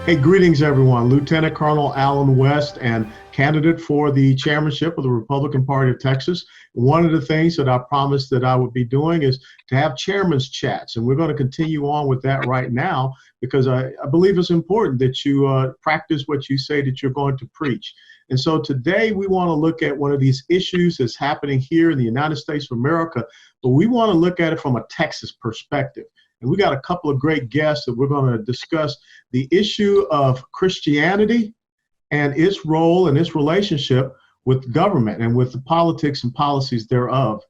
Hey, greetings, everyone. Lieutenant Colonel Allen West, and candidate for the chairmanship of the Republican Party of Texas. One of the things that I promised that I would be doing is to have chairman's chats, and we're going to continue on with that right now because I believe it's important that you practice what you say that you're going to preach. And so today we want to look at one of these issues that's happening here in the United States of America, but we want to look at it from a Texas perspective. And we got a couple of great guests that we're going to discuss the issue of Christianity and its role and its relationship with government and with the politics and policies thereof.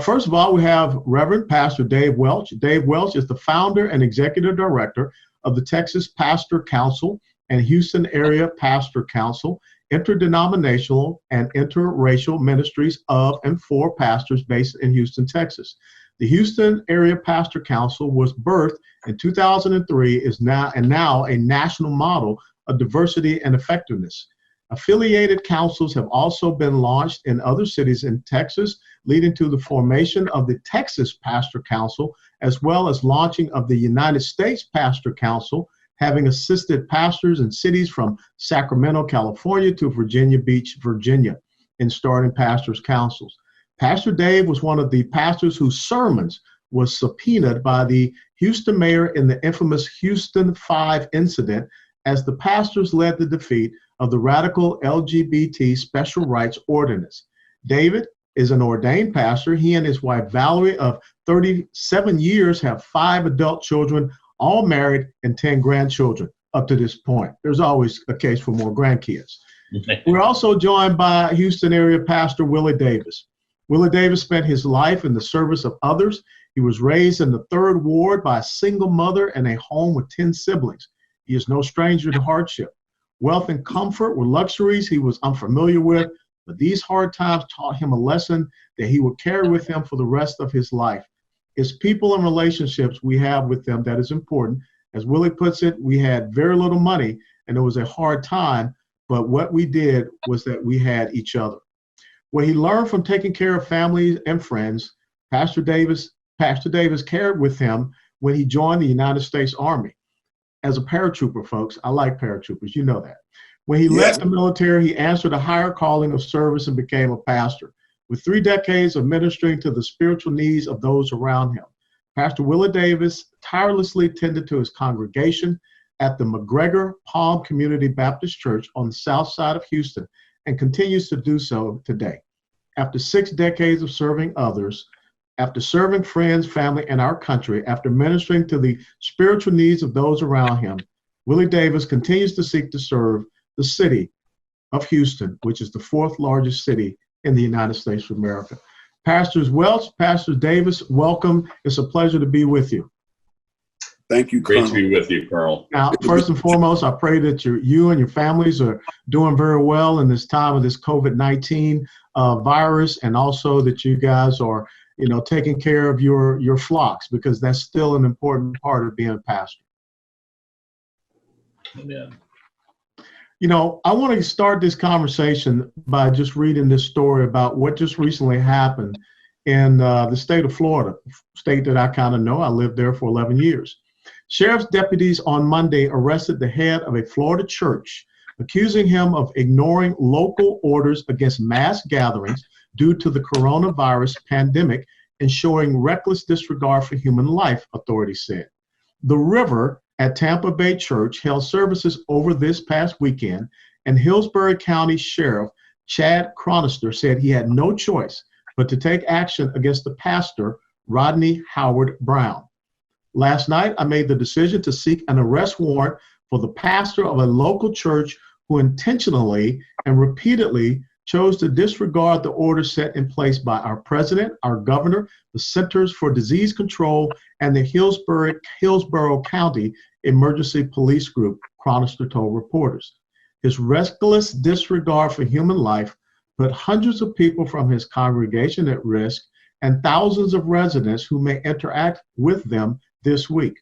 First of all, we have Reverend Pastor Dave Welch. Dave Welch is the founder and executive director of the Texas Pastor Council and Houston Area Pastor Council, interdenominational and interracial ministries of and for pastors based in Houston, Texas. The Houston Area Pastor Council was birthed in 2003, is now a national model of diversity and effectiveness. Affiliated councils have also been launched in other cities in Texas, leading to the formation of the Texas Pastor Council, as well as launching of the United States Pastor Council, having assisted pastors in cities from Sacramento, California to Virginia Beach, Virginia, in starting pastors' councils. Pastor Dave was one of the pastors whose sermons was subpoenaed by the Houston mayor in the infamous Houston 5 incident as the pastors led the defeat of the radical LGBT special rights ordinance. David is an ordained pastor. He and his wife Valerie of 37 years have 5 adult children, all married, and 10 grandchildren up to this point. There's always a case for more grandkids. We're also joined by Houston area pastor Willie Davis. Willie Davis spent his life in the service of others. He was raised in the 3rd Ward by a single mother in a home with 10 siblings. He is no stranger to hardship. Wealth and comfort were luxuries he was unfamiliar with, but these hard times taught him a lesson that he would carry with him for the rest of his life. It's people and relationships we have with them that is important. As Willie puts it, we had very little money and it was a hard time, but what we did was that we had each other. What he learned from taking care of family and friends, Pastor Davis carried with him when he joined the United States Army. As a paratrooper, folks, I like paratroopers, you know that. When he left the military, he answered a higher calling of service and became a pastor, with 3 decades of ministering to the spiritual needs of those around him. Pastor Willie Davis tirelessly tended to his congregation at the McGregor Palm Community Baptist Church on the south side of Houston, and continues to do so today. After 6 decades of serving others, after serving friends, family, and our country, after ministering to the spiritual needs of those around him, Willie Davis continues to seek to serve the city of Houston, which is the 4th largest city in the United States of America. Pastors Welch, Pastor Davis, welcome. It's a pleasure to be with you. Thank you, Colonel. Great to be with you, Colonel. Now, first and foremost, I pray that you and your families are doing very well in this time of this COVID-19 virus, and also that you guys are, taking care of your flocks, because that's still an important part of being a pastor. Amen. I want to start this conversation by just reading this story about what just recently happened in the state of Florida, state that I kind of know. I lived there for 11 years. Sheriff's deputies on Monday arrested the head of a Florida church, accusing him of ignoring local orders against mass gatherings due to the coronavirus pandemic and showing reckless disregard for human life, authorities said. The River at Tampa Bay Church held services over this past weekend, and Hillsborough County Sheriff Chad Cronister said he had no choice but to take action against the pastor, Rodney Howard Brown. Last night, I made the decision to seek an arrest warrant for the pastor of a local church who intentionally and repeatedly chose to disregard the orders set in place by our president, our governor, the Centers for Disease Control, and the Hillsborough County Emergency Police Group, Cronister told reporters. His reckless disregard for human life put hundreds of people from his congregation at risk and thousands of residents who may interact with them this week.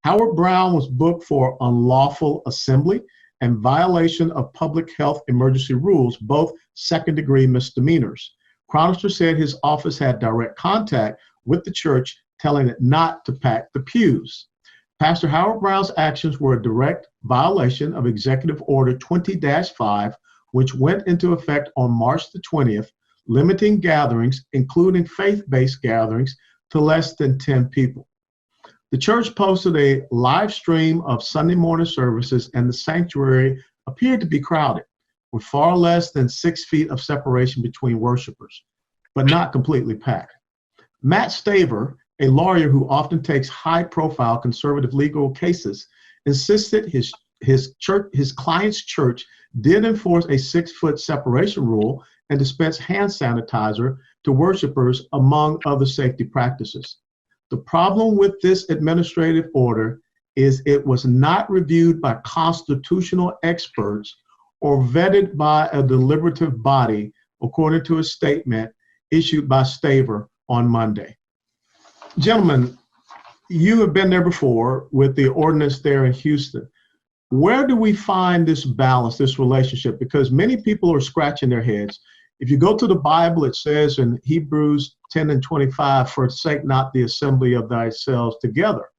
Howard Brown was booked for unlawful assembly and violation of public health emergency rules, both second-degree misdemeanors. Cronister said his office had direct contact with the church, telling it not to pack the pews. Pastor Howard Brown's actions were a direct violation of Executive Order 20-5, which went into effect on March the 20th, limiting gatherings, including faith-based gatherings, to less than 10 people. The church posted a live stream of Sunday morning services, and the sanctuary appeared to be crowded, with far less than 6 feet of separation between worshipers, but not completely packed. Matt Staver, a lawyer who often takes high-profile conservative legal cases, insisted his client's church did enforce a 6-foot separation rule and dispense hand sanitizer to worshipers, among other safety practices. The problem with this administrative order is it was not reviewed by constitutional experts or vetted by a deliberative body, according to a statement issued by Staver on Monday. Gentlemen, you have been there before with the ordinance there in Houston. Where do we find this balance, this relationship? Because many people are scratching their heads. If you go to the Bible, it says in Hebrews 10:25, forsake not the assembly of thyself together.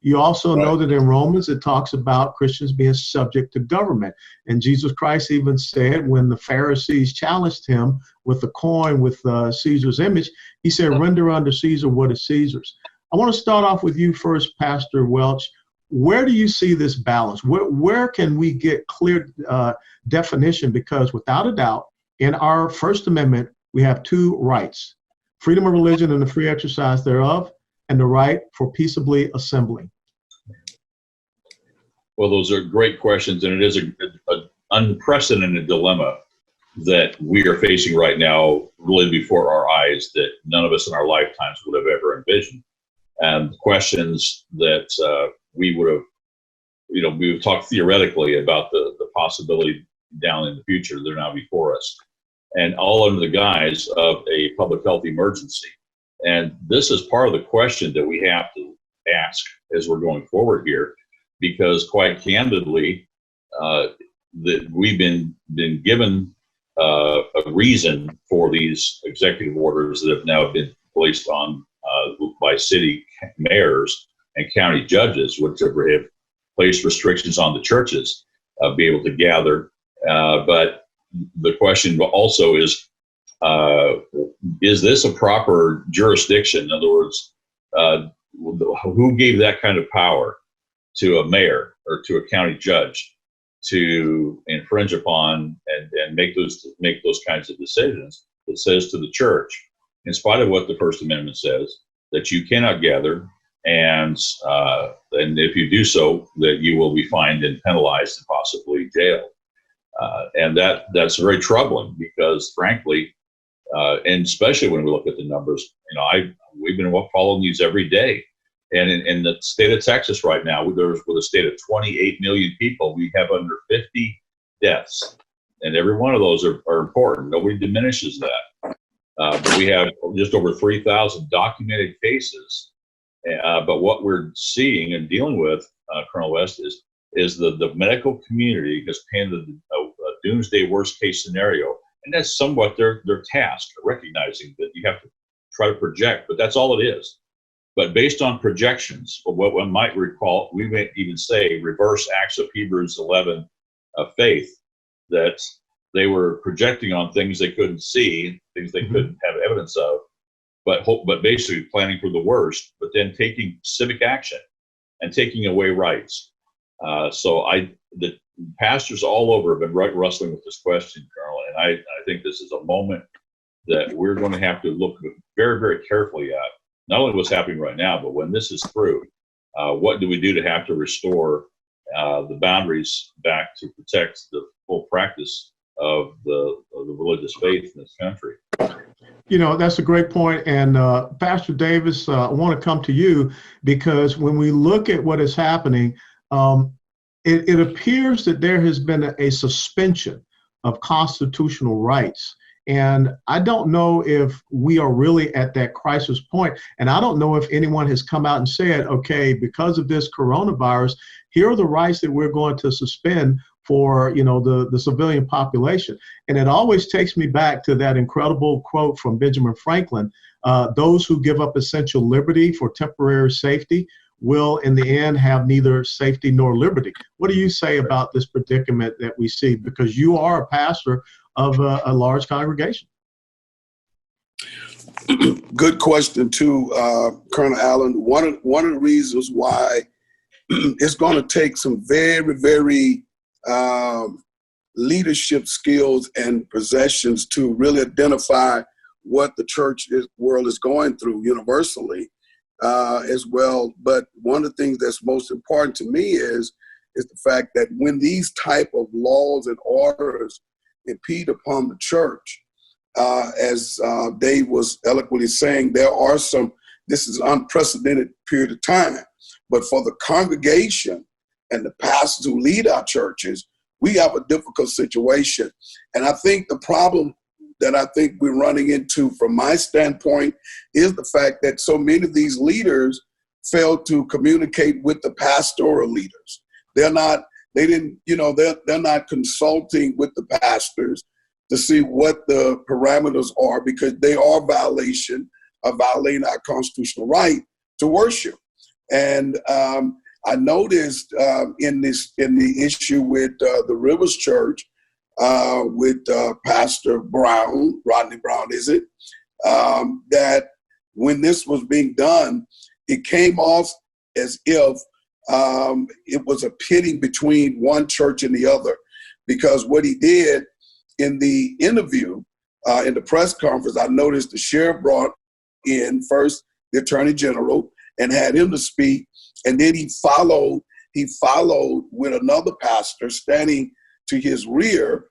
You also know that in Romans, it talks about Christians being subject to government. And Jesus Christ even said, when the Pharisees challenged him with the coin with Caesar's image, he said, render unto Caesar what is Caesar's. I want to start off with you first, Pastor Welch. Where do you see this balance? Where can we get clear definition? Because without a doubt, in our First Amendment, we have 2 rights: freedom of religion and the free exercise thereof, and the right for peaceably assembling. Well, those are great questions, and it is an unprecedented dilemma that we are facing right now, really before our eyes, that none of us in our lifetimes would have ever envisioned. And questions that we would have, we would talk theoretically about the possibility down in the future. They're now before us, and all under the guise of a public health emergency. And this is part of the question that we have to ask as we're going forward here, because quite candidly, that we've been given a reason for these executive orders that have now been placed on by city mayors and county judges, which have placed restrictions on the churches be able to gather. But the question also is this a proper jurisdiction? In other words, who gave that kind of power to a mayor or to a county judge to infringe upon and make those kinds of decisions? That says to the church, in spite of what the First Amendment says, that you cannot gather, and if you do so, that you will be fined and penalized and possibly jailed. And that's very troubling, because frankly, and especially when we look at the numbers, we've been following these every day. And in the state of Texas right now, with a state of 28 million people, we have under 50 deaths. And every one of those are important. Nobody diminishes that. But we have just over 3,000 documented cases. But what we're seeing and dealing with, Colonel West, is the medical community has painted a doomsday worst case scenario. And that's somewhat their task, recognizing that you have to try to project, but that's all it is. But based on projections, or what one might recall, we might even say reverse acts of Hebrews 11 of faith, that they were projecting on things they couldn't see, things they couldn't have evidence of, but basically planning for the worst, but then taking civic action and taking away rights. So the pastors all over have been wrestling with this question, Colonel, and I think this is a moment that we're going to have to look very, very carefully at, not only what's happening right now, but when this is through, what do we do to have to restore the boundaries back to protect the full practice of the religious faith in this country? That's a great point. And Pastor Davis, I want to come to you, because when we look at what is happening, it appears that there has been a suspension of constitutional rights. And I don't know if we are really at that crisis point. And I don't know if anyone has come out and said, okay, because of this coronavirus, here are the rights that we're going to suspend for, the civilian population. And it always takes me back to that incredible quote from Benjamin Franklin, those who give up essential liberty for temporary safety will in the end have neither safety nor liberty. What do you say about this predicament that we see? Because you are a pastor of a large congregation. Good question too, Colonel Allen. One of the reasons why it's going to take some very, very leadership skills and possessions to really identify what the world is going through universally as well. But one of the things that's most important to me is the fact that when these type of laws and orders impede upon the church, as Dave was eloquently saying, this is an unprecedented period of time. But for the congregation and the pastors who lead our churches, we have a difficult situation. And I think the problem that I think we're running into from my standpoint is the fact that so many of these leaders fail to communicate with the pastoral leaders. They're not consulting with the pastors to see what the parameters are, because they are violating our constitutional right to worship. And I noticed in the issue with the Rivers Church, with Pastor Brown, Rodney Brown, that when this was being done, it came off as if it was a pitting between one church and the other. Because what he did in the interview, in the press conference, I noticed the sheriff brought in first the attorney general and had him to speak. And then he followed with another pastor standing to his rear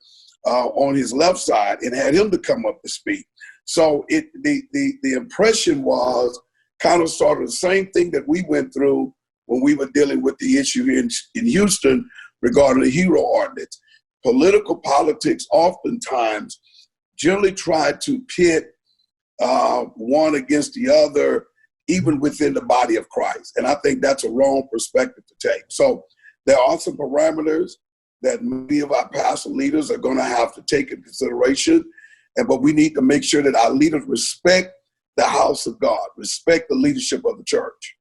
on his left side and had him to come up to speak. So the impression was kind of sort of the same thing that we went through when we were dealing with the issue in Houston regarding the HERO ordinance. Politics oftentimes generally try to pit one against the other, even within the body of Christ. And I think that's a wrong perspective to take. So there are some parameters that many of our pastor leaders are going to have to take into consideration. But we need to make sure that our leaders respect the house of God, respect the leadership of the church.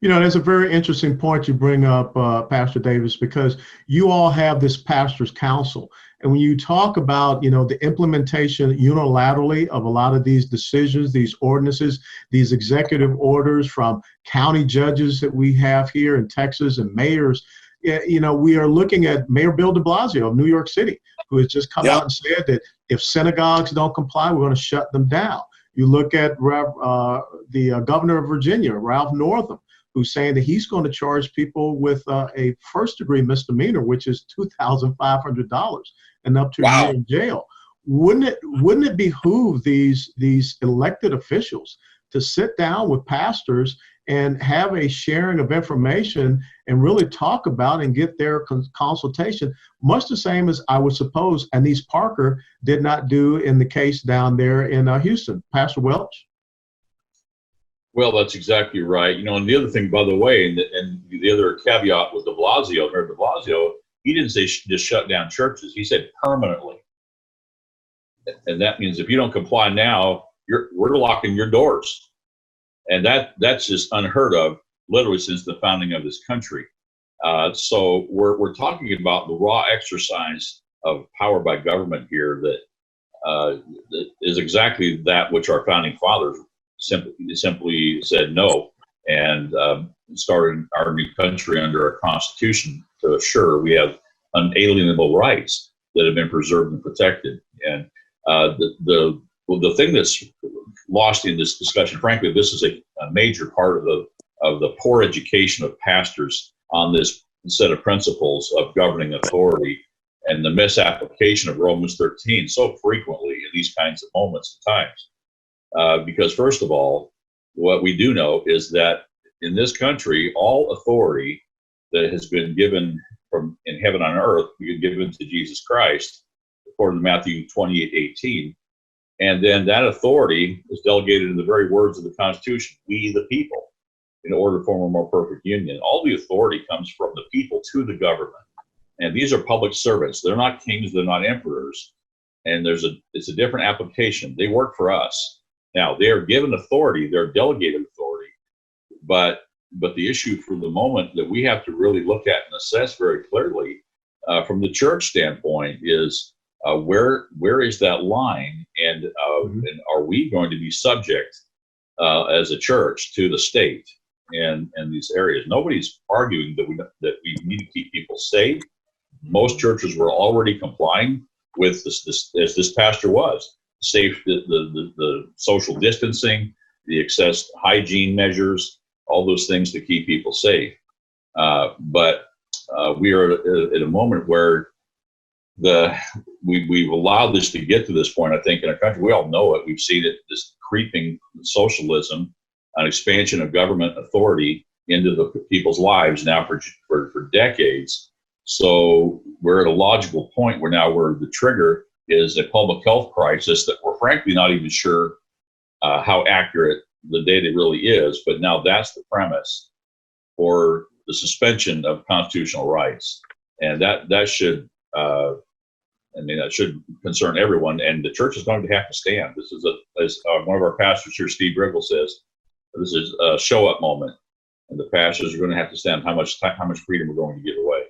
You know, that's a very interesting point you bring up, Pastor Davis, because you all have this pastor's council. And when you talk about, the implementation unilaterally of a lot of these decisions, these ordinances, these executive orders from county judges that we have here in Texas and mayors, we are looking at Mayor Bill de Blasio of New York City, who has just come out and said that if synagogues don't comply, we're going to shut them down. You look at the governor of Virginia, Ralph Northam, who's saying that he's going to charge people with a first-degree misdemeanor, which is $2,500 and up to a year in jail. Wouldn't it behoove these elected officials to sit down with pastors and have a sharing of information and really talk about and get their consultation, much the same as I would suppose Anise Parker did not do in the case down there in Houston? Pastor Welch? Well, that's exactly right. And the other thing, by the way, and the other caveat with Mayor de Blasio, he didn't say just shut down churches. He said permanently. And that means if you don't comply now, we're locking your doors. And that's just unheard of, literally since the founding of this country. So we're talking about the raw exercise of power by government here that is exactly that which our founding fathers simply said no, and started our new country under a constitution to assure we have unalienable rights that have been preserved and protected. And the thing that's lost in this discussion, frankly, this is a major part of the poor education of pastors on this set of principles of governing authority and the misapplication of Romans 13 so frequently in these kinds of moments and times. Because first of all, what we do know is that in this country, all authority that has been given from in heaven on earth, been given to Jesus Christ, according to Matthew 28:18. And then that authority is delegated in the very words of the Constitution, we the people, in order to form a more perfect union. All the authority comes from the people to the government. And these are public servants. They're not kings, they're not emperors. And it's a different application. They work for us. Now, they are given authority, they're delegated authority, but but the issue for the moment that we have to really look at and assess very clearly from the church standpoint is where is that line, and are we going to be subject as a church to the state and these areas? Nobody's arguing that we need to keep people safe. Most churches were already complying with this as this pastor was safe, the social distancing, the excess hygiene measures, all those things to keep people safe. But we are at a moment where we've allowed this to get to this point. I think in our country, we all know it. We've seen it, this creeping socialism, an expansion of government authority into the people's lives now for decades. So we're at a logical point where the trigger is a public health crisis that we're frankly not even sure how accurate the data really is. But now that's the premise for the suspension of constitutional rights, and that should that should concern everyone. And the church is going to have to stand. This is as one of our pastors here, Steve Griggle, says, this is a show-up moment, and the pastors are going to have to stand how much freedom we're going to give away.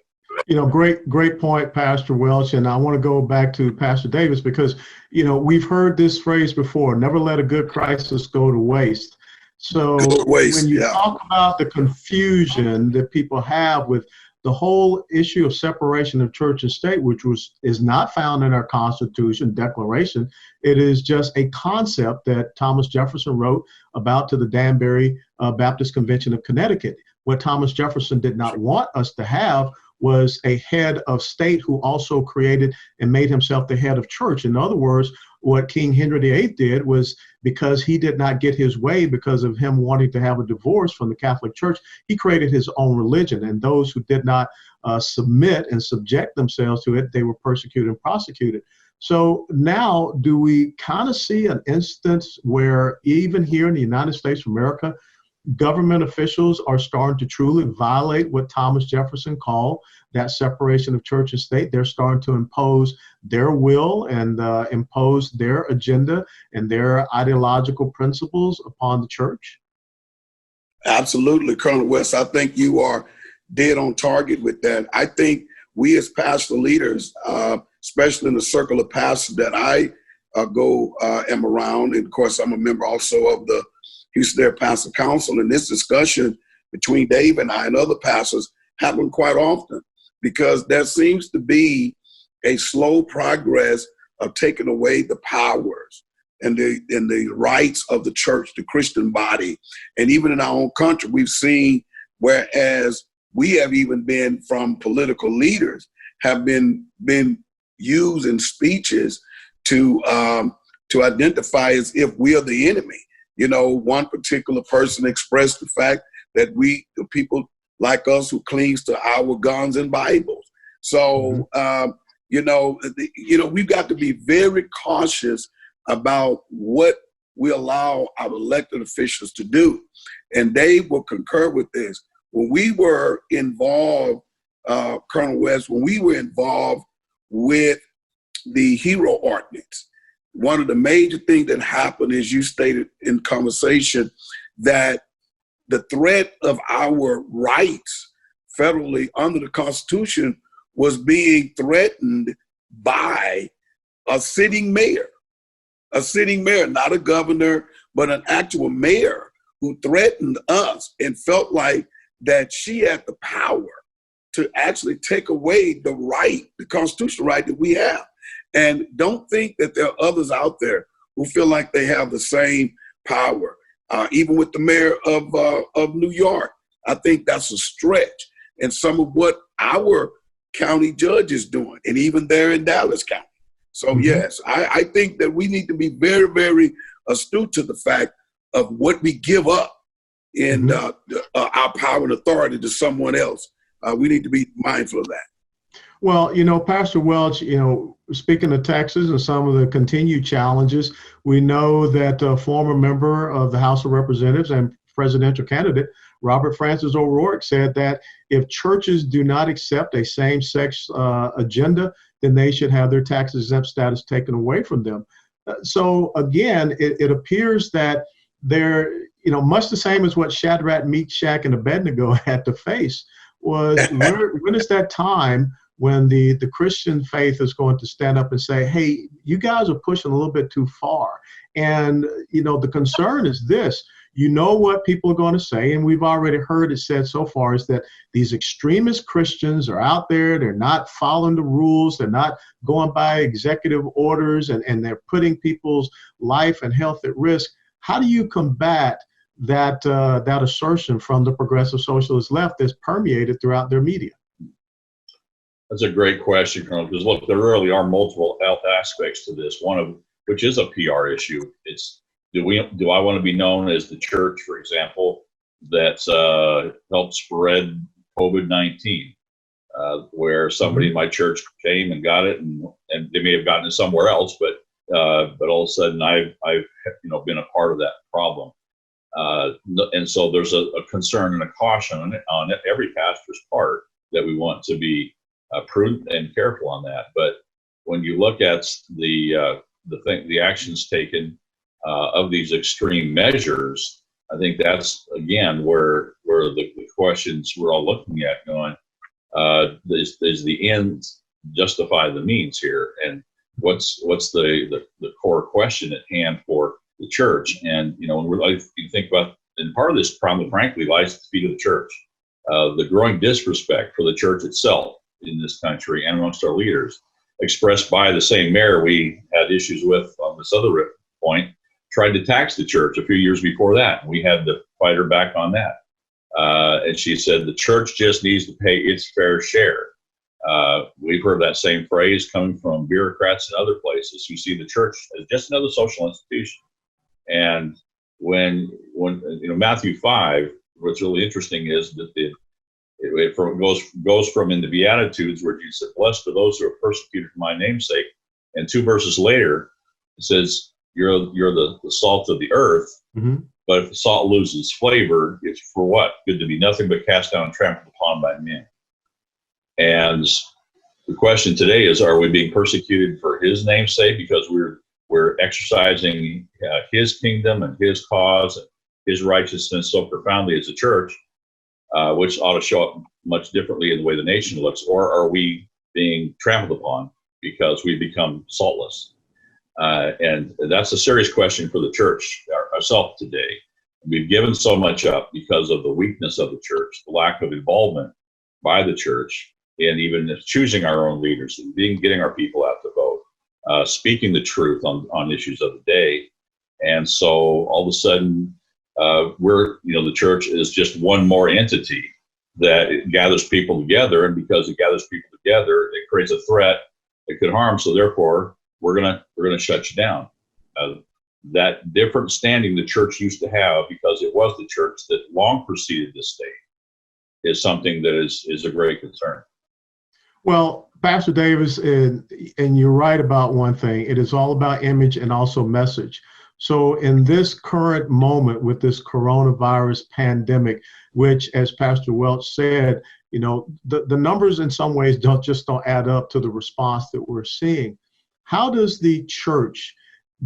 Great point, Pastor Welch. And I want to go back to Pastor Davis because, we've heard this phrase before, never let a good crisis go to waste. So when you talk about the confusion that people have with the whole issue of separation of church and state, which is not found in our Constitution Declaration, it is just a concept that Thomas Jefferson wrote about to the Danbury Baptist Convention of Connecticut. What Thomas Jefferson did not want us to have was a head of state who also created and made himself the head of church. In other words, what King Henry VIII did was, because he did not get his way because of him wanting to have a divorce from the Catholic Church, he created his own religion. And those who did not submit and subject themselves to it, they were persecuted and prosecuted. So now do we kind of see an instance where even here in the United States of America, government officials are starting to truly violate what Thomas Jefferson called that separation of church and state? They're starting to impose their will and impose their agenda and their ideological principles upon the church? Absolutely, Colonel West. I think you are dead on target with that. I think we as pastor leaders, especially in the circle of pastors that I am around, and of course I'm a member also of the Houston Area Pastor Council, and this discussion between Dave and I and other pastors happen quite often because there seems to be a slow progress of taking away the powers and the rights of the church, the Christian body. And even in our own country, we've seen, whereas we have even been from political leaders, have been used in speeches to identify as if we are the enemy. One particular person expressed the fact that the people like us who clings to our guns and Bibles. So, we've got to be very cautious about what we allow our elected officials to do. And Dave will concur with this. When we were involved, Colonel West, when we were involved with the HERO ordinance, one of the major things that happened, as you stated in conversation, that the threat of our rights federally under the Constitution was being threatened by a sitting mayor, not a governor, but an actual mayor who threatened us and felt like that she had the power to actually take away the right, the constitutional right that we have. And don't think that there are others out there who feel like they have the same power. Even with the mayor of New York, I think that's a stretch. And some of what our county judge is doing, and even there in Dallas County. So yes, I think that we need to be very, very astute to the fact of what we give up in our power and authority to someone else. We need to be mindful of that. Well, Pastor Welch, speaking of Texas and some of the continued challenges, we know that a former member of the House of Representatives and presidential candidate, Robert Francis O'Rourke, said that if churches do not accept a same-sex agenda, then they should have their tax-exempt status taken away from them. So again, it appears that they're, much the same as what Shadrach, Meshach, and Abednego had to face was when is that time when the Christian faith is going to stand up and say, hey, you guys are pushing a little bit too far. And, the concern is this, what people are going to say, and we've already heard it said so far, is that these extremist Christians are out there, they're not following the rules, they're not going by executive orders, and they're putting people's life and health at risk. How do you combat that assertion from the progressive socialist left that's permeated throughout their media? That's a great question, Colonel, because look, there really are multiple aspects to this, one of which is a PR issue. It's do I want to be known as the church, for example, that helped spread COVID-19, where somebody in my church came and got it, and they may have gotten it somewhere else, but all of a sudden I've been a part of that problem. And so there's a concern and a caution on every pastor's part that we want to be prudent and careful on that. But when you look at the actions taken of these extreme measures, I think that's again where the questions we're all looking at going, is the end justify the means here, and what's the core question at hand for the church? And when you think about, and part of this problem, frankly, lies at the feet of the church. The growing disrespect for the church itself in this country and amongst our leaders, expressed by the same mayor we had issues with on this other point, tried to tax the church a few years before that. We had to fight her back on that. And she said the church just needs to pay its fair share. We've heard that same phrase coming from bureaucrats and other places who see the church as just another social institution. And when Matthew 5, what's really interesting is that it goes from in the Beatitudes where Jesus said, "Blessed are those who are persecuted for my name's sake," and 2 verses later it says, "You're the salt of the earth." Mm-hmm. But if the salt loses flavor, it's for what? Good to be nothing but cast down and trampled upon by men. And the question today is, are we being persecuted for his name's sake because we're exercising his kingdom and his cause and his righteousness so profoundly as a church, which ought to show up much differently in the way the nation looks, or are we being trampled upon because we become saltless? And that's a serious question for the church ourselves today. We've given so much up because of the weakness of the church, the lack of involvement by the church, and even choosing our own leaders, getting our people out to vote, speaking the truth on issues of the day. And so all of a sudden, the church is just one more entity that gathers people together, and because it gathers people together, it creates a threat that could harm. So therefore, we're gonna shut you down. That different standing the church used to have, because it was the church that long preceded the state, is something that is a great concern. Well, Pastor Davis, and you're right about one thing. It is all about image and also message. So in this current moment with this coronavirus pandemic, which, as Pastor Welch said, the numbers in some ways don't add up to the response that we're seeing. How does the church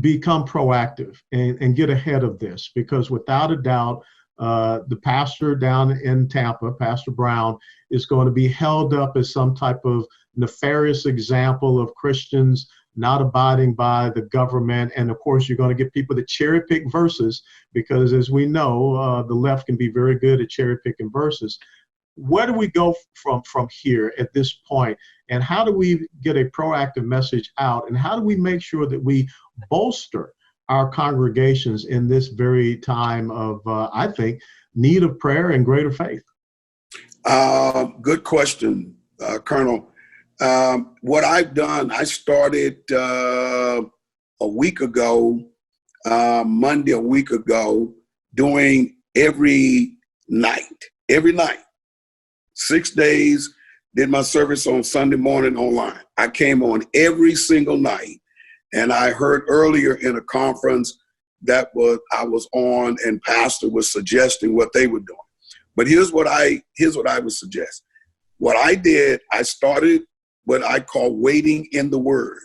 become proactive and get ahead of this? Because without a doubt, the pastor down in Tampa, Pastor Brown, is going to be held up as some type of nefarious example of Christians not abiding by the government. And of course, you're going to get people that cherry pick verses, because as we know, the left can be very good at cherry picking verses. Where do we go from here at this point? And how do we get a proactive message out? And how do we make sure that we bolster our congregations in this very time of, I think, need of prayer and greater faith? Good question, Colonel. What I've done, I started a week ago, Monday a week ago, doing every night, 6 days, did my service on Sunday morning online. I came on every single night. And I heard earlier in a conference that I was on, and pastor was suggesting what they were doing. But here's what I would suggest. What I did, I started what I call waiting in the Word.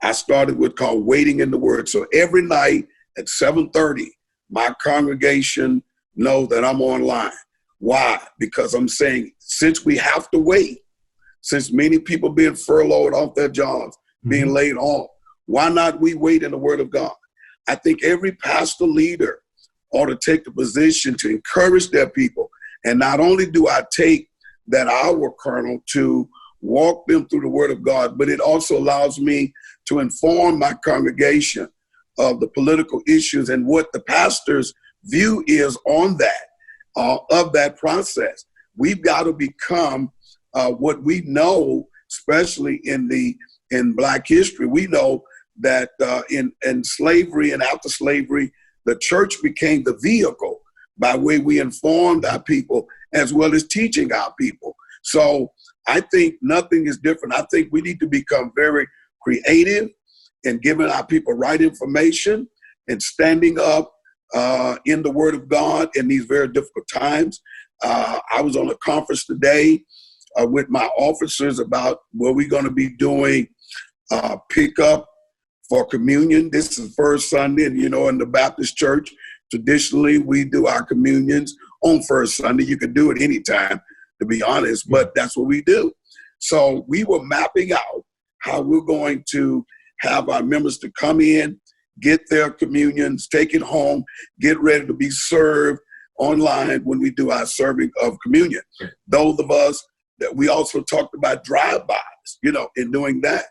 I started with called waiting in the Word. So every night at 7:30, my congregation know that I'm online. Why? Because I'm saying, since we have to wait, since many people being furloughed off their jobs, being laid off, why not we wait in the Word of God? I think every pastor leader ought to take the position to encourage their people. And not only do I take that hour, Colonel, to walk them through the Word of God, but it also allows me to inform my congregation of the political issues and what the pastor's view is on that, of that process. We've got to become what we know, especially in Black history. We know that in slavery and after slavery, the church became the vehicle by way we informed our people as well as teaching our people. So I think nothing is different. I think we need to become very creative in giving our people right information and standing up in the Word of God in these very difficult times. I was on a conference today with my officers about what we're going to be doing pickup for communion. This is first Sunday, and in the Baptist church, traditionally we do our communions on first Sunday. You can do it anytime, to be honest, but that's what we do. So we were mapping out how we're going to have our members to come in, get their communions, take it home, get ready to be served online when we do our serving of communion. Those of us that we also talked about drive-bys, in doing that.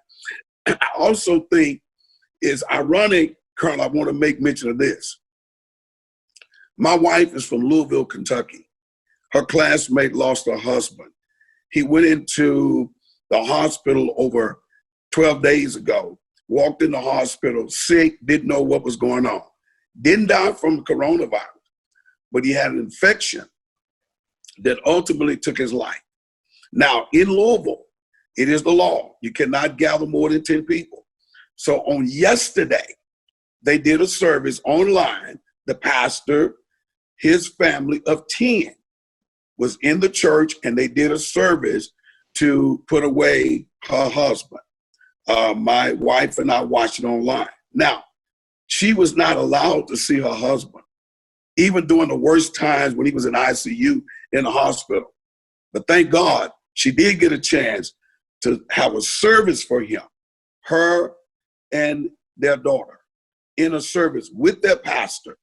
I also think it's ironic, Colonel, I want to make mention of this. My wife is from Louisville, Kentucky. Her classmate lost her husband. He went into the hospital over 12 days ago, walked in the hospital sick, didn't know what was going on. Didn't die from the coronavirus, but he had an infection that ultimately took his life. Now, in Louisville, it is the law. You cannot gather more than 10 people. So on yesterday, they did a service online. The pastor, his family of 10 was in the church, and they did a service to put away her husband. My wife and I watched it online. Now, she was not allowed to see her husband, even during the worst times when he was in ICU in the hospital. But thank God, she did get a chance to have a service for him, her and their daughter, in a service with their pastor.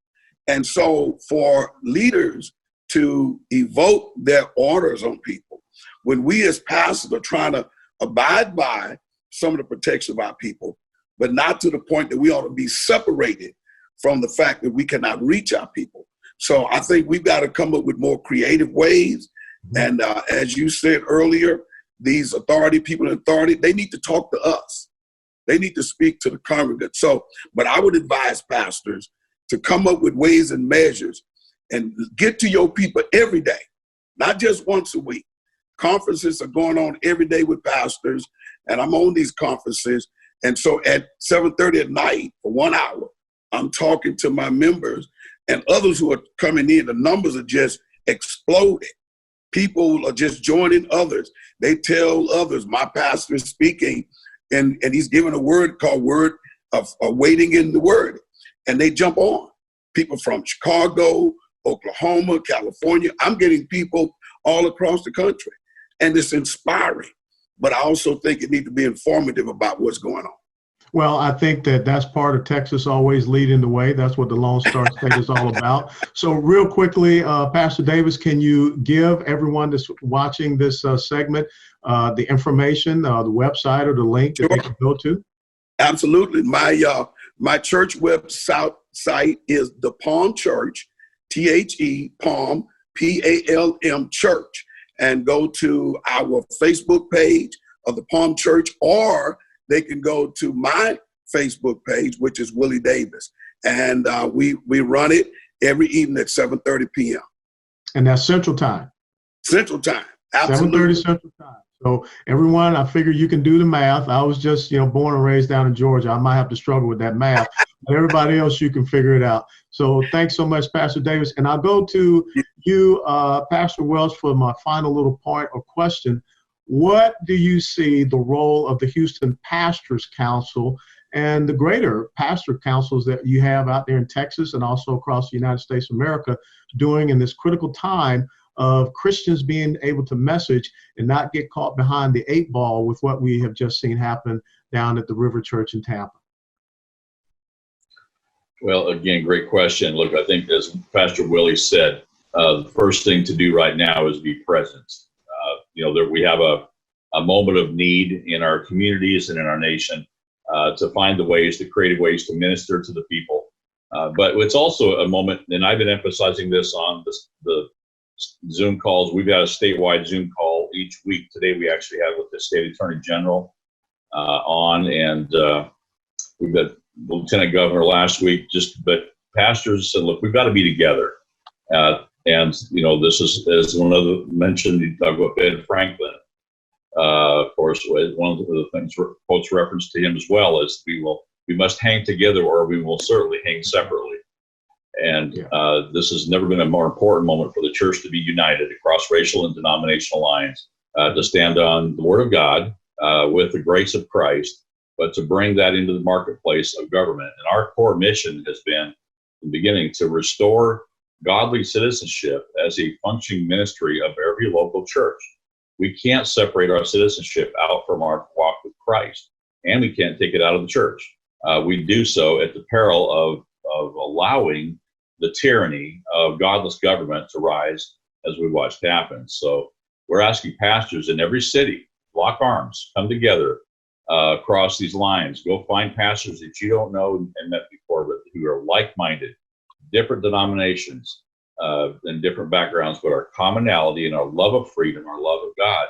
And so for leaders to evoke their orders on people, when we as pastors are trying to abide by some of the protection of our people, but not to the point that we ought to be separated from the fact that we cannot reach our people. So I think we've got to come up with more creative ways. And as you said earlier, these people in authority, they need to talk to us. They need to speak to the congregant. So, but I would advise pastors to come up with ways and measures and get to your people every day, not just once a week. Conferences are going on every day with pastors, and I'm on these conferences. And so at 7:30 at night for 1 hour, I'm talking to my members and others who are coming in. The numbers are just exploding. People are just joining others. They tell others, my pastor is speaking, and he's giving a word called word of waiting in the word. And they jump on. People from Chicago, Oklahoma, California. I'm getting people all across the country. And it's inspiring. But I also think it needs to be informative about what's going on. Well, I think that's part of Texas always leading the way. That's what the Lone Star State is all about. So real quickly, Pastor Davis, can you give everyone that's watching this segment the information, the website or the link that they can go to? Absolutely. My church website is the Palm Church, Palm, Palm Church, and go to our Facebook page of the Palm Church, or they can go to my Facebook page, which is Willie Davis. And we run it every evening at 7:30 p.m. And that's Central Time? Central Time, absolutely. 7:30 Central Time. So everyone, I figure you can do the math. I was just, born and raised down in Georgia. I might have to struggle with that math. But everybody else, you can figure it out. So thanks so much, Pastor Davis. And I'll go to you, Pastor Welch, for my final little point or question. What do you see the role of the Houston Pastors Council and the greater pastor councils that you have out there in Texas and also across the United States of America doing in this critical time of Christians being able to message and not get caught behind the 8 ball with what we have just seen happen down at the River Church in Tampa? Well, again, great question. Look, I think as Pastor Willie said, the first thing to do right now is be present. We have a moment of need in our communities and in our nation to find the ways, the creative ways to minister to the people. But it's also a moment, and I've been emphasizing this on the Zoom calls. We've got a statewide Zoom call each week. Today we actually have with the State Attorney General on, and we've got the Lieutenant Governor last week. But pastors said, look, we've got to be together. And this is, as one of the mentioned, you talk about Ben Franklin. Of course, one of the things quotes reference to him as well is we must hang together or we will certainly hang separately. And this has never been a more important moment for the church to be united across racial and denominational lines, to stand on the Word of God with the grace of Christ, but to bring that into the marketplace of government. And our core mission has been, in the beginning, to restore godly citizenship as a functioning ministry of every local church. We can't separate our citizenship out from our walk with Christ, and we can't take it out of the church. We do so at the peril of allowing the tyranny of godless government to rise, as we watched happen. So we're asking pastors in every city, lock arms, come together across these lines. Go find pastors that you don't know and met before, but who are like-minded, different denominations and different backgrounds, but our commonality and our love of freedom, our love of God.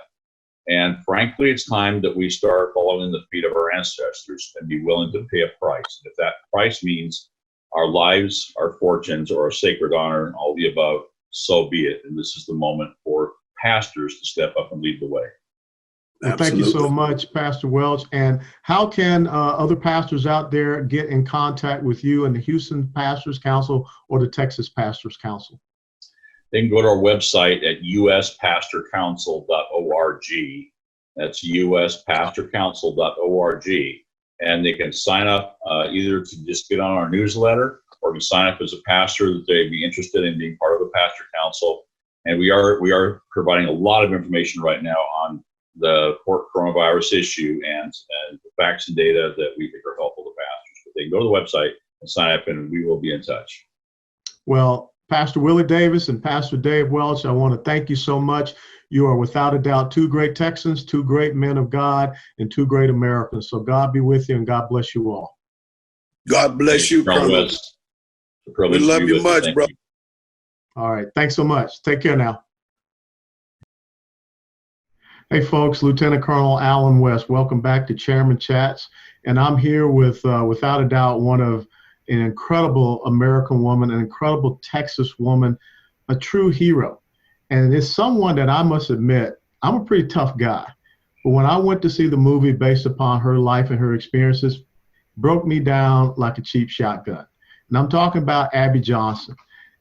And frankly, it's time that we start following in the feet of our ancestors and be willing to pay a price. If that price means our lives, our fortunes, or our sacred honor, and all the above, so be it. And this is the moment for pastors to step up and lead the way. Well, thank you so much, Pastor Welch. And how can other pastors out there get in contact with you and the Houston Pastors Council or the Texas Pastors Council? They can go to our website at uspastorcouncil.org. That's uspastorcouncil.org. And they can sign up either to just get on our newsletter or to sign up as a pastor that they'd be interested in being part of the Pastor Council. And we are providing a lot of information right now on the coronavirus issue and the facts and data that we think are helpful to pastors. But they can go to the website and sign up, and we will be in touch. Well, Pastor Willie Davis and Pastor Dave Welch, I want to thank you so much. You are without a doubt 2 great Texans, 2 great men of God, and 2 great Americans. So God be with you, and God bless you all. God bless you, Colonel. West. We love you much, bro. All right. Thanks so much. Take care now. Hey, folks, Lieutenant Colonel Allen West. Welcome back to Chairman Chats. And I'm here with, without a doubt, an incredible American woman, an incredible Texas woman, a true hero. And it's someone that I must admit, I'm a pretty tough guy. But when I went to see the movie based upon her life and her experiences, broke me down like a cheap shotgun. And I'm talking about Abby Johnson.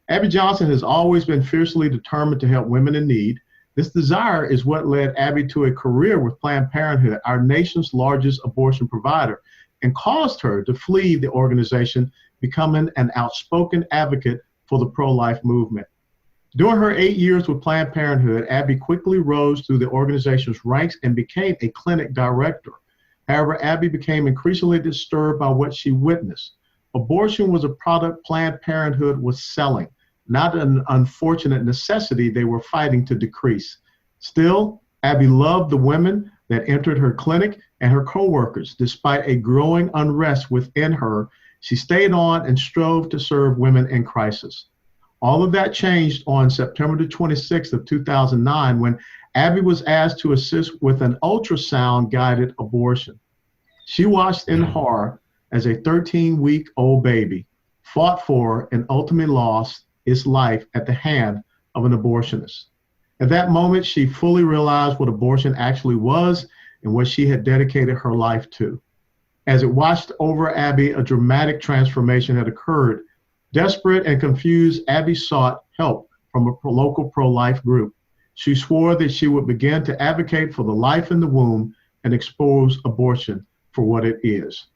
Abby Johnson has always been fiercely determined to help women in need. This desire is what led Abby to a career with Planned Parenthood, our nation's largest abortion provider, and caused her to flee the organization, becoming an outspoken advocate for the pro-life movement. During her 8 years with Planned Parenthood, Abby quickly rose through the organization's ranks and became a clinic director. However, Abby became increasingly disturbed by what she witnessed. Abortion was a product Planned Parenthood was selling, not an unfortunate necessity they were fighting to decrease. Still, Abby loved the women that entered her clinic and her co-workers. Despite a growing unrest within her, she stayed on and strove to serve women in crisis. All of that changed on September the 26th of 2009 when Abby was asked to assist with an ultrasound-guided abortion. She watched in horror as a 13-week-old baby fought for and ultimately lost its life at the hand of an abortionist. At that moment, she fully realized what abortion actually was and what she had dedicated her life to. As it watched over Abby, a dramatic transformation had occurred. Desperate and confused, Abby sought help from a local pro-life group. She swore that she would begin to advocate for the life in the womb and expose abortion for what it is.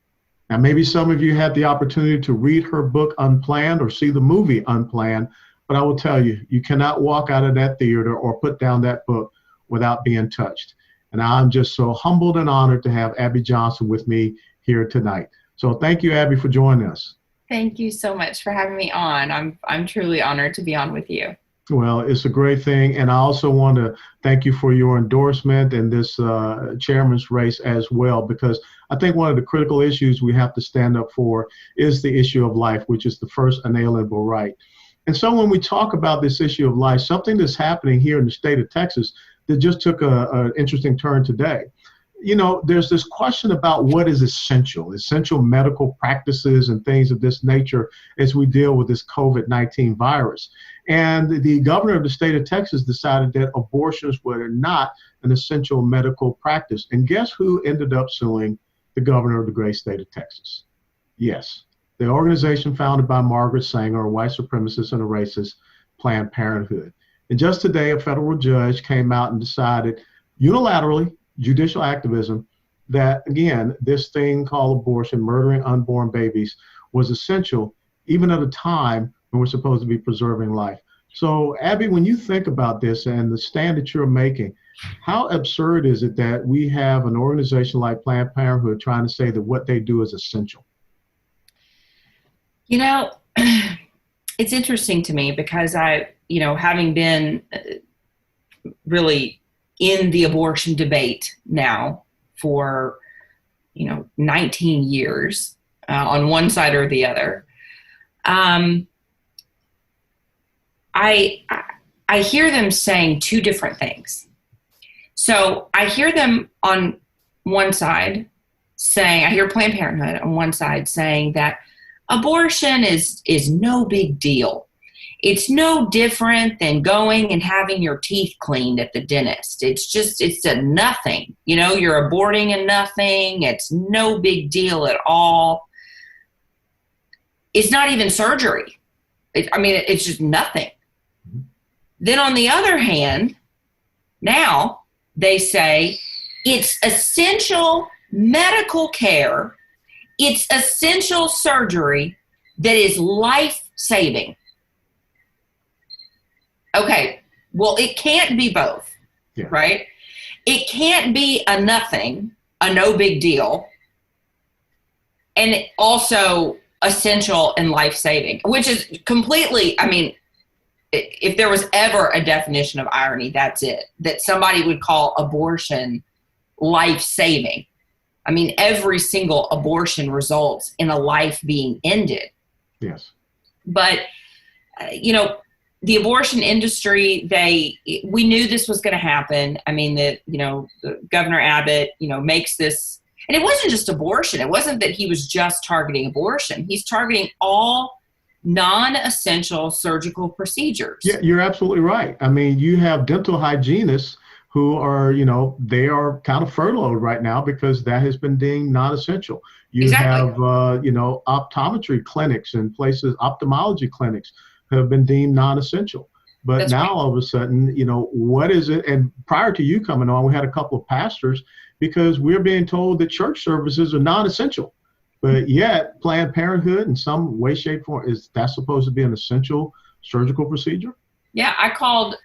Now, maybe some of you had the opportunity to read her book Unplanned or see the movie Unplanned, but I will tell you, you cannot walk out of that theater or put down that book without being touched. And I'm just so humbled and honored to have Abby Johnson with me here tonight. So thank you, Abby, for joining us. Thank you so much for having me on. I'm truly honored to be on with you. Well, it's a great thing. And I also want to thank you for your endorsement in this chairman's race as well, because I think one of the critical issues we have to stand up for is the issue of life, which is the first inalienable right. And so when we talk about this issue of life, something that's happening here in the state of Texas that just took an interesting turn today. You know, there's this question about what is essential medical practices and things of this nature as we deal with this COVID-19 virus. And the governor of the state of Texas decided that abortions were not an essential medical practice. And guess who ended up suing the governor of the great state of Texas? Yes, the organization founded by Margaret Sanger, a white supremacist and a racist, Planned Parenthood. And just today, a federal judge came out and decided unilaterally, judicial activism, that, again, this thing called abortion, murdering unborn babies, was essential, even at a time when we're supposed to be preserving life. So, Abby, when you think about this and the stand that you're making, how absurd is it that we have an organization like Planned Parenthood trying to say that what they do is essential? You know, it's interesting to me because having been really in the abortion debate now for, 19 years on one side or the other, I hear them saying two different things. So I hear them on one side saying, I hear Planned Parenthood on one side saying that abortion is no big deal. It's no different than going and having your teeth cleaned at the dentist. It's a nothing. You're aborting a nothing. It's no big deal at all. It's not even surgery. It's just nothing. Then on the other hand, now they say it's essential medical care. It's essential surgery that is life-saving. Okay, well, it can't be both, right? It can't be a nothing, a no big deal, and also essential and life-saving, which is completely, if there was ever a definition of irony, that's it, that somebody would call abortion life-saving. Every single abortion results in a life being ended. Yes. But, the abortion industry, we knew this was going to happen. Governor Abbott, makes this, and it wasn't just abortion. It wasn't that he was just targeting abortion. He's targeting all non-essential surgical procedures. Yeah, you're absolutely right. You have dental hygienists who are, they are kind of furloughed right now because that has been deemed non-essential. You have, optometry clinics and places, ophthalmology clinics have been deemed non-essential. But That's now right. all of a sudden, what is it? And prior to you coming on, we had a couple of pastors because we're being told that church services are non-essential. But yet Planned Parenthood in some way, shape, form, is that supposed to be an essential surgical procedure? Yeah, I called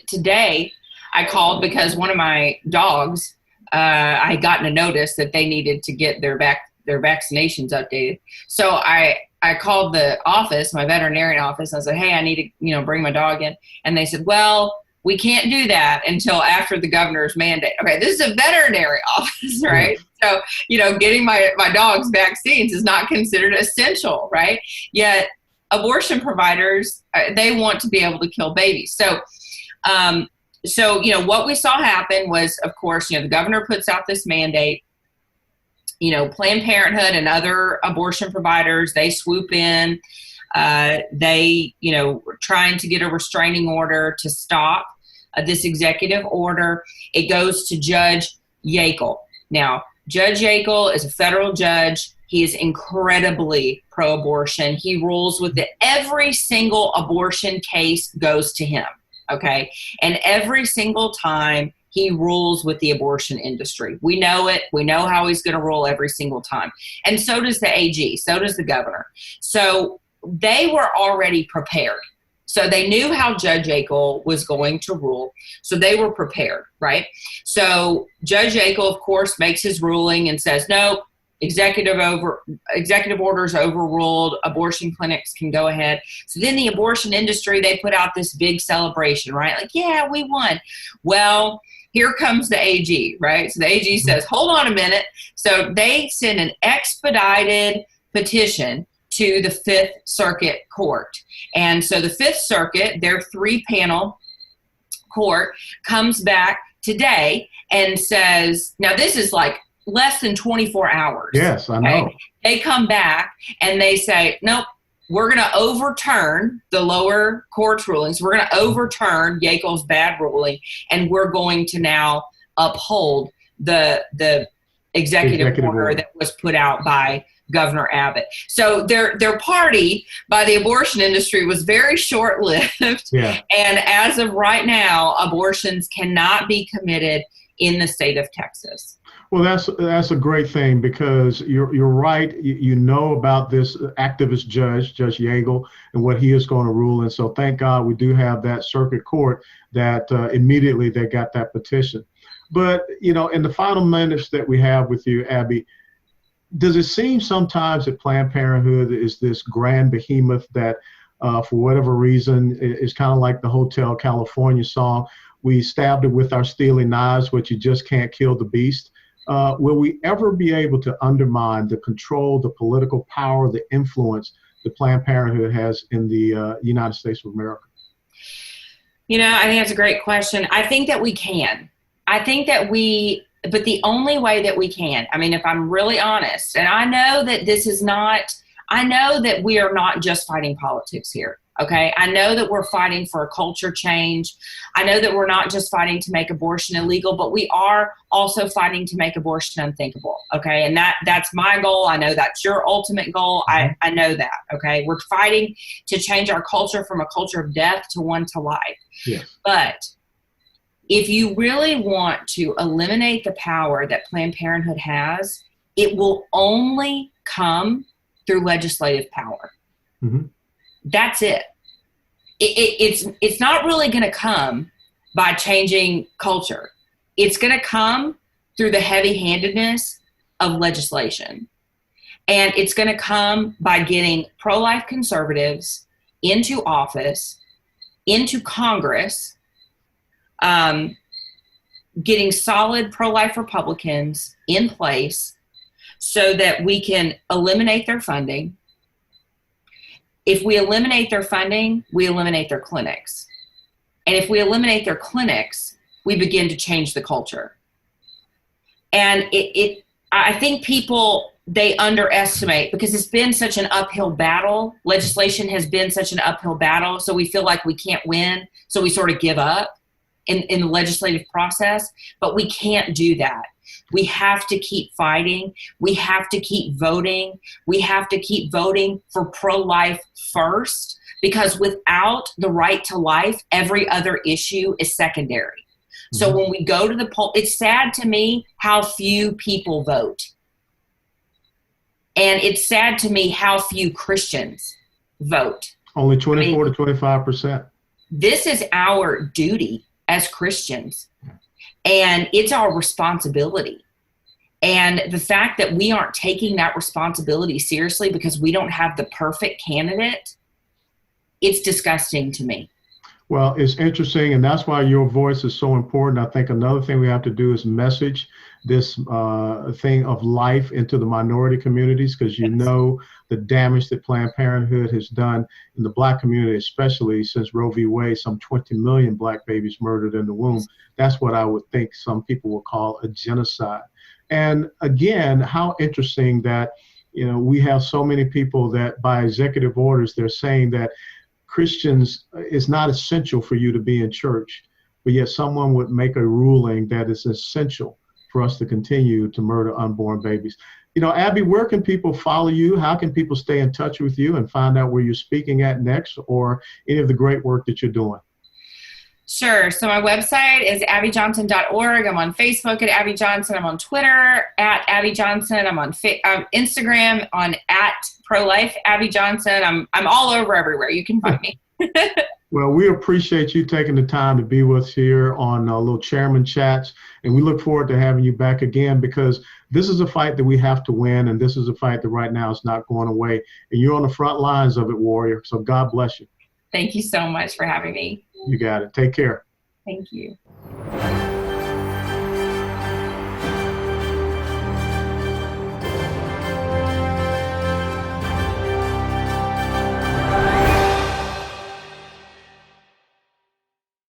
today. I called because one of my dogs, I had gotten a notice that they needed to get their vaccinations updated. So I called the office, my veterinarian office, and I said, hey, I need to, bring my dog in. And they said, well, we can't do that until after the governor's mandate. Okay, this is a veterinary office, right? So, getting my dog's vaccines is not considered essential, right? Yet abortion providers, they want to be able to kill babies. So, what we saw happen was, of course, the governor puts out this mandate. Planned Parenthood and other abortion providers, they swoop in. They, were trying to get a restraining order to stop this executive order. It goes to Judge Yackel. Now, Judge Yackel is a federal judge. He is incredibly pro-abortion. He rules with it. Every single abortion case goes to him, okay? And every single time he rules with the abortion industry. We know it. We know how he's going to rule every single time. And so does the AG. So does the governor. So they were already prepared. So they knew how Judge Yackel was going to rule. So they were prepared, right? So Judge Yackel, of course, makes his ruling and says, no, executive orders overruled, abortion clinics can go ahead. So then the abortion industry, they put out this big celebration, right? Like, yeah, we won. Well, here comes the AG, right? So the AG says, hold on a minute. So they send an expedited petition to the Fifth Circuit Court. And so the Fifth Circuit, their 3-panel court, comes back today and says, now this is like less than 24 hours. Yes, I know. Okay? They come back and they say, nope, we're going to overturn the lower court's rulings. We're going to overturn Yackel's bad ruling, and we're going to now uphold the executive order that was put out by Governor Abbott. So their party by the abortion industry was very short-lived. Yeah. And as of right now, abortions cannot be committed in the state of Texas. Well, that's a great thing, because you're right. You know about this activist Judge Yackel, and what he is going to rule. And so thank God we do have that circuit court that immediately they got that petition. But, you know, in the final minutes that we have with you, Abby, does it seem sometimes that Planned Parenthood is this grand behemoth that for whatever reason is kind of like the Hotel California song, we stabbed it with our steely knives, but you just can't kill the beast? Will we ever be able to undermine the control, the political power, the influence that Planned Parenthood has in the United States of America? You know, I think that's a great question. I think that we can. But the only way that we can, I mean, if I'm really honest, and I know that I know that we are not just fighting politics here. Okay. I know that we're fighting for a culture change. I know that we're not just fighting to make abortion illegal, but we are also fighting to make abortion unthinkable. Okay. And that's my goal. I know that's your ultimate goal. I know that. Okay. We're fighting to change our culture from a culture of death to one to life. Yes. But if you really want to eliminate the power that Planned Parenthood has, it will only come through legislative power. Mm-hmm. That's it. It's not really going to come by changing culture. It's going to come through the heavy-handedness of legislation. And it's going to come by getting pro-life conservatives into office, into Congress, getting solid pro-life Republicans in place so that we can eliminate their funding. If we eliminate their funding, we eliminate their clinics. And if we eliminate their clinics, we begin to change the culture. And I think people, they underestimate, because it's been such an uphill battle. Legislation has been such an uphill battle, so we feel like we can't win, so we sort of give up in the legislative process. But we can't do that. We have to keep fighting. We have to keep voting. We have to keep voting for pro-life first, because without the right to life, every other issue is secondary. Mm-hmm. So when we go to the poll, it's sad to me how few people vote. And it's sad to me how few Christians vote. Only 24 to 25%. This is our duty as Christians. And it's our responsibility. And the fact that we aren't taking that responsibility seriously because we don't have the perfect candidate, it's disgusting to me. Well, it's interesting, and that's why your voice is so important. I think another thing we have to do is message this thing of life into the minority communities, because you know the damage that Planned Parenthood has done in the Black community, especially since Roe v. Wade, some 20 million Black babies murdered in the womb. That's what I would think some people will call a genocide. And again, how interesting that, you know, we have so many people that by executive orders, they're saying that Christians, it's not essential for you to be in church, but yet someone would make a ruling that it's essential for us to continue to murder unborn babies. You know, Abby, where can people follow you? How can people stay in touch with you and find out where you're speaking at next, or any of the great work that you're doing? Sure. So my website is abbyjohnson.org. I'm on Facebook at Abby Johnson. I'm on Twitter at Abby Johnson. I'm on Instagram on @ProLife Abby Johnson. I'm all over everywhere. You can find me. Well, we appreciate you taking the time to be with us here on little Chairman Chats, and we look forward to having you back again, because this is a fight that we have to win, and this is a fight that right now is not going away, and you're on the front lines of it, warrior. So God bless you. Thank you so much for having me. You got it. Take care. Thank you.